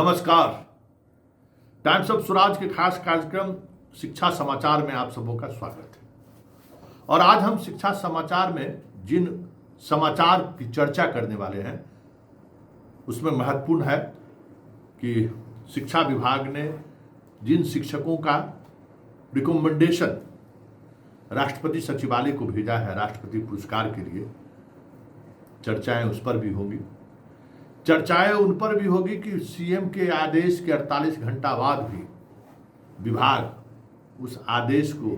नमस्कार। Times of Swaraj के खास कार्यक्रम शिक्षा समाचार में आप सबों का स्वागत है। और आज हम शिक्षा समाचार में जिन समाचार की चर्चा करने वाले हैं उसमें महत्वपूर्ण है कि शिक्षा विभाग ने जिन शिक्षकों का रिकमेंडेशन राष्ट्रपति सचिवालय को भेजा है राष्ट्रपति पुरस्कार के लिए, चर्चाएं उस पर भी होंगी। चर्चाएं उन पर भी होगी कि सीएम के आदेश के 48 घंटा बाद भी विभाग उस आदेश को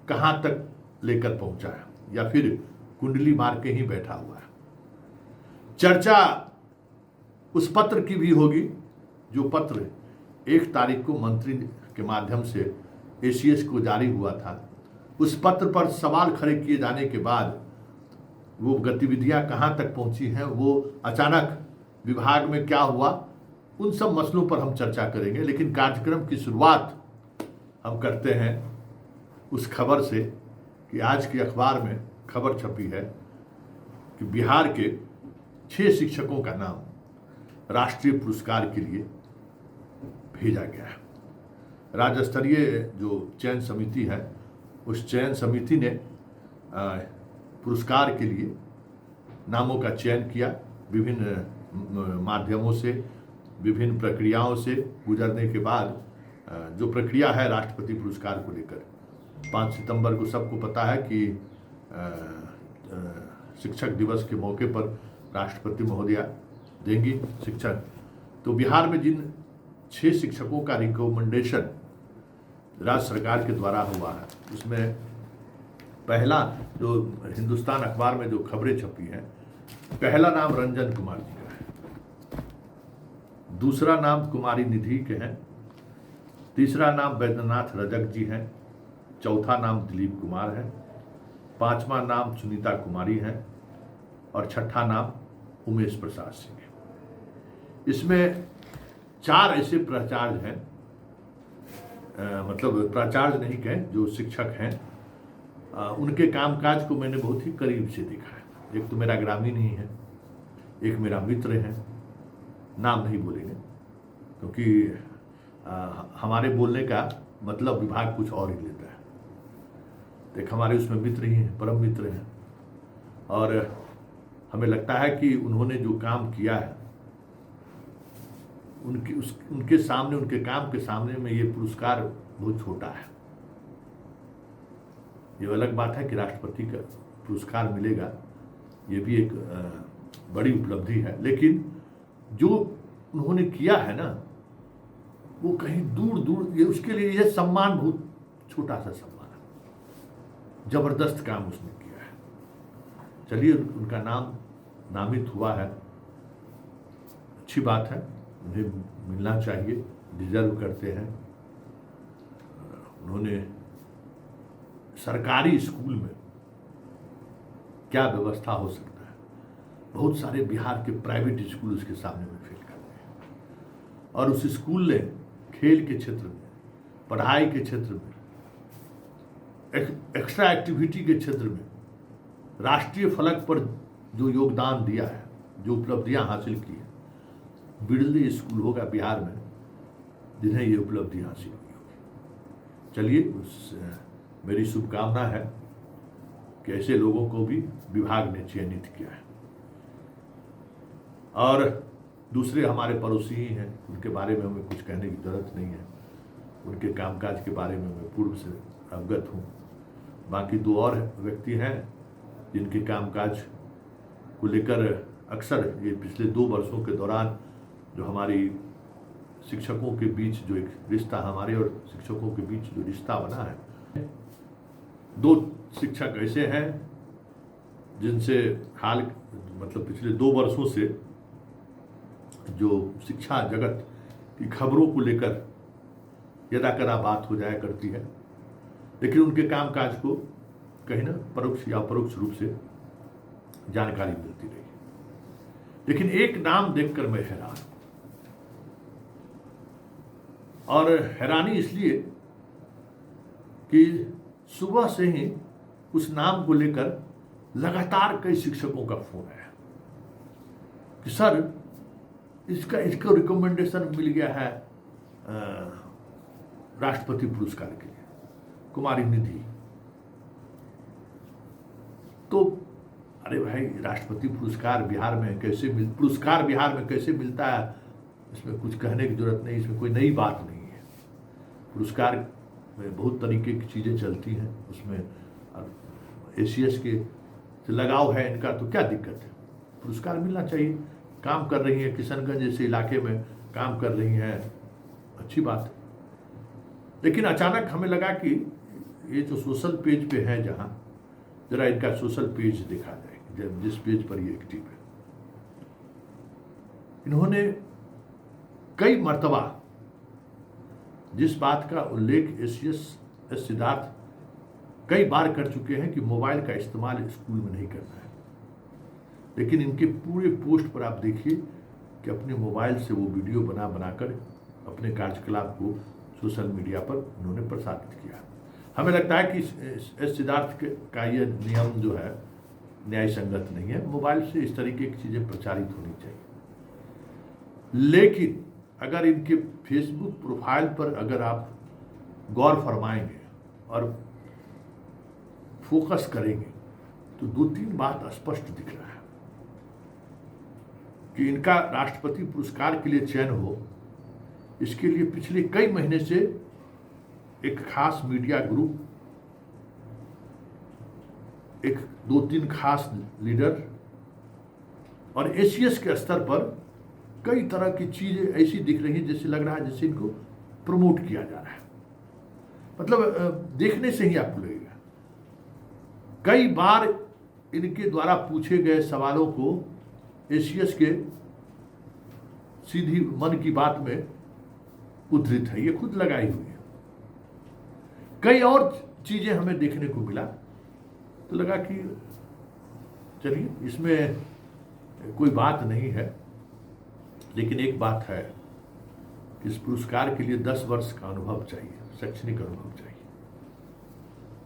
कहां तक लेकर पहुंचा है या फिर कुंडली मार के ही बैठा हुआ है। चर्चा उस पत्र की भी होगी जो पत्र 1 तारीख को मंत्री के माध्यम से एसीएस को जारी हुआ था। उस पत्र पर सवाल खड़े किए जाने के बाद वो गतिविधियां कहां तक पहुंची हैं, वो अचानक विभाग में क्या हुआ, उन सब मसलों पर हम चर्चा करेंगे। लेकिन कार्यक्रम की शुरुआत हम करते हैं उस खबर से कि आज के अखबार में खबर छपी है कि बिहार के 6 शिक्षकों का नाम राष्ट्रीय पुरस्कार के लिए भेजा गया है। राज्य स्तरीय जो चयन समिति है उस चयन समिति ने पुरस्कार के लिए नामों का चयन किया। विभिन्न माध्यमों से, विभिन्न प्रक्रियाओं से गुजरने के बाद जो प्रक्रिया है राष्ट्रपति पुरस्कार को लेकर 5 सितंबर को सबको पता है कि शिक्षक दिवस के मौके पर राष्ट्रपति महोदया देंगी शिक्षक। तो बिहार में जिन 6 शिक्षकों का रिकमेंडेशन राज्य सरकार के द्वारा हुआ है उसमें पहला जो हिंदुस्तान अखबार में जो खबरें छपी हैं, पहला नाम रंजन कुमार जी का है, दूसरा नाम कुमारी निधि के हैं, तीसरा नाम वैद्यनाथ रजक जी हैं, चौथा नाम दिलीप कुमार है, 5वां नाम सुनीता कुमारी है और 6ठा नाम उमेश प्रसाद सिंह है। इसमें 4 ऐसे प्राचार्य हैं, मतलब प्राचार्य नहीं कहें, जो शिक्षक हैं, उनके कामकाज को मैंने बहुत ही करीब से देखा है। एक तो मेरा ग्रामीण ही है, एक मेरा मित्र है, नाम नहीं बोलेंगे क्योंकि हमारे बोलने का मतलब विभाग कुछ और ही लेता है। एक हमारे उसमें मित्र ही हैं, परम मित्र हैं और हमें लगता है कि उन्होंने जो काम किया है उनके सामने, उनके काम के सामने में ये पुरस्कार बहुत छोटा है। ये अलग बात है कि राष्ट्रपति का पुरस्कार मिलेगा, ये भी एक बड़ी उपलब्धि है, लेकिन जो उन्होंने किया है ना वो कहीं दूर दूर, ये उसके लिए यह सम्मान बहुत छोटा सा सम्मान है। जबरदस्त काम उसने किया है। चलिए, उनका नाम नामित हुआ है, अच्छी बात है, उन्हें मिलना चाहिए, डिजर्व करते हैं। उन्होंने सरकारी स्कूल में क्या व्यवस्था हो सकता है, बहुत सारे बिहार के प्राइवेट स्कूल उसके सामने में फेल करते हैं और उस स्कूल ने खेल के क्षेत्र में, पढ़ाई के क्षेत्र में, एक्स्ट्रा एक्टिविटी के क्षेत्र में राष्ट्रीय फलक पर जो योगदान दिया है, जो उपलब्धियां हासिल की है, बिरले स्कूल होगा बिहार में जिन्हें ये उपलब्धि हासिल हुई होगी। चलिए, मेरी शुभकामना है कि ऐसे लोगों को भी विभाग ने चयनित किया है। और दूसरे हमारे पड़ोसी ही हैं, उनके बारे में हमें कुछ कहने की जरूरत नहीं है, उनके कामकाज के बारे में मैं पूर्व से अवगत हूँ। बाकी 2 और व्यक्ति हैं जिनके कामकाज को लेकर अक्सर ये पिछले 2 वर्षों के दौरान जो हमारी शिक्षकों के बीच जो एक रिश्ता, हमारे और शिक्षकों के बीच जो रिश्ता बना है, 2 शिक्षक ऐसे हैं जिनसे मतलब पिछले 2 वर्षों से जो शिक्षा जगत की खबरों को लेकर यदा कदा बात हो जाया करती है, लेकिन उनके कामकाज को कहीं ना परोक्ष या अपरोक्ष रूप से जानकारी मिलती रही। लेकिन एक नाम देखकर मैं हैरान, और हैरानी इसलिए कि सुबह से ही उस नाम को लेकर लगातार कई शिक्षकों का फोन आया कि सर इसको रिकमेंडेशन मिल गया है राष्ट्रपति पुरस्कार के लिए, कुमारी निधि। तो अरे भाई, राष्ट्रपति पुरस्कार बिहार में कैसे मिलता है, इसमें कुछ कहने की जरूरत नहीं, इसमें कोई नई बात नहीं है। पुरस्कार में बहुत तरीके की चीज़ें चलती हैं, उसमें एसीएस के लगाव है इनका, तो क्या दिक्कत है, पुरस्कार मिलना चाहिए। काम कर रही हैं किशनगंज जैसे इलाके में, काम कर रही हैं, अच्छी बात है। लेकिन अचानक हमें लगा कि ये जो सोशल पेज पे है, जहाँ जरा इनका सोशल पेज देखा जाए, जिस पेज पर ये एक्टिव है, इन्होंने कई मर्तबा जिस बात का उल्लेख एसीएस सिद्धार्थ कई बार कर चुके हैं कि मोबाइल का इस्तेमाल स्कूल में नहीं करना है, लेकिन इनके पूरे पोस्ट पर आप देखिए कि अपने मोबाइल से वो वीडियो बनाकर अपने कार्यकलाप को सोशल मीडिया पर उन्होंने प्रसारित किया। हमें लगता है कि एस सिद्धार्थ का ये नियम जो है न्याय संगत नहीं है, मोबाइल से इस तरीके की चीज़ें प्रचारित होनी चाहिए। लेकिन अगर इनके फेसबुक प्रोफाइल पर अगर आप गौर फरमाएंगे और फोकस करेंगे तो 2-3 बात स्पष्ट दिख रहा है कि इनका राष्ट्रपति पुरस्कार के लिए चयन हो, इसके लिए पिछले कई महीने से एक खास मीडिया ग्रुप, एक 2-3 खास लीडर और एसीएस के स्तर पर कई तरह की चीजें ऐसी दिख रही हैं जैसे लग रहा है जैसे इनको प्रमोट किया जा रहा है। मतलब देखने से ही आपको लगेगा। कई बार इनके द्वारा पूछे गए सवालों को एसीएस के सीधी मन की बात में उद्धृत है, ये खुद लगाई हुई है। कई और चीजें हमें देखने को मिला तो लगा कि चलिए इसमें कोई बात नहीं है, लेकिन एक बात है कि इस पुरस्कार के लिए 10 वर्ष का अनुभव चाहिए, शैक्षणिक अनुभव चाहिए,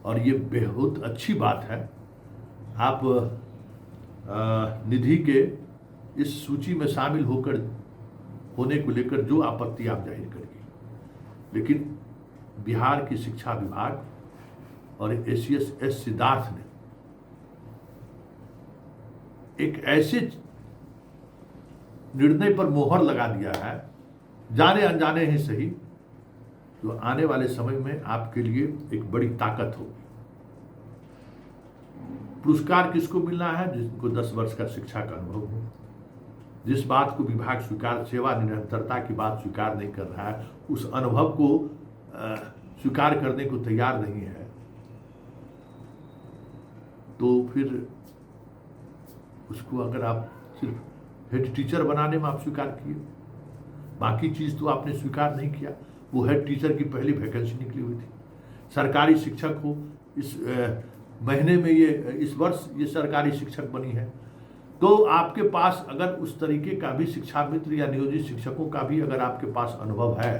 और ये बहुत अच्छी बात है। आप निधि के इस सूची में शामिल होने को लेकर जो आपत्ति आप जाहिर करेंगे, लेकिन बिहार की शिक्षा विभाग और एसीएस सिद्धार्थ ने एक ऐसे निर्णय पर मोहर लगा दिया है, जाने अनजाने ही सही, तो आने वाले समय में आपके लिए एक बड़ी ताकत होगी। पुरस्कार किसको मिलना है? जिसको 10 वर्ष का शिक्षा का अनुभव हो, जिस बात को विभाग सेवा निरंतरता की बात स्वीकार नहीं कर रहा है, उस अनुभव को स्वीकार करने को तैयार नहीं है, तो फिर उसको अगर आप सिर्फ हेड टीचर बनाने में आप स्वीकार किए, बाकी चीज़ तो आपने स्वीकार नहीं किया। वो हेड टीचर की पहली वैकेंसी निकली हुई थी, सरकारी शिक्षक हो, इस महीने में इस वर्ष ये सरकारी शिक्षक बनी है, तो आपके पास अगर उस तरीके का भी शिक्षा मित्र या नियोजित शिक्षकों का भी अगर आपके पास अनुभव है,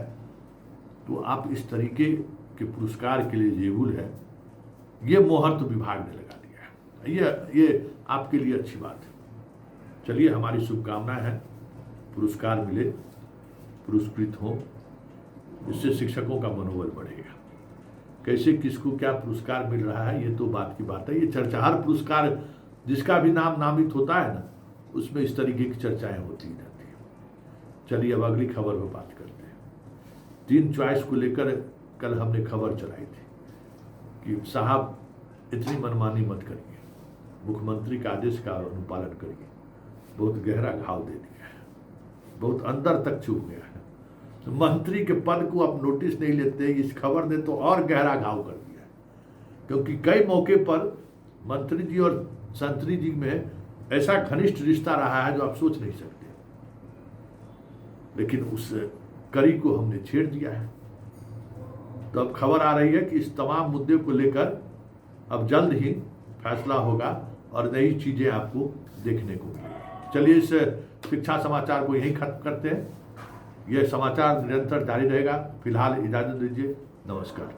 तो आप इस तरीके के पुरस्कार के लिए जेबुल है। ये मोहर तो विभाग ने लगा दिया है, ये आपके लिए अच्छी बात है। चलिए, हमारी शुभकामनाएं हैं, पुरस्कार मिले, पुरस्कृत हो, इससे शिक्षकों का मनोबल बढ़ेगा। कैसे किसको क्या पुरस्कार मिल रहा है ये तो बात की बात है। ये चर्चा, हर पुरस्कार जिसका भी नाम नामित होता है ना, उसमें इस तरीके की चर्चाएं होती रहती हैं। चलिए अब अगली खबर पर बात करते हैं। 3 चॉइस को लेकर कल हमने खबर चलाई थी कि साहब इतनी मनमानी मत करिए, मुख्यमंत्री का आदेश का अनुपालन करिए। बहुत गहरा घाव दे दिया है, बहुत अंदर तक चुभ गया है। मंत्री के पद को आप नोटिस नहीं लेते, इस खबर ने तो और गहरा घाव कर दिया है, क्योंकि कई मौके पर मंत्री जी और संतरी जी में ऐसा घनिष्ठ रिश्ता रहा है जो आप सोच नहीं सकते, लेकिन उस कड़ी को हमने छेड़ दिया है। तो अब खबर आ रही है कि इस तमाम मुद्दे को लेकर अब जल्द ही फैसला होगा और नई चीजें आपको देखने को मिलेंगी। चलिए, इस शिक्षा समाचार को यहीं खत्म करते हैं। यह समाचार निरंतर जारी रहेगा। फिलहाल इजाजत दीजिए, नमस्कार।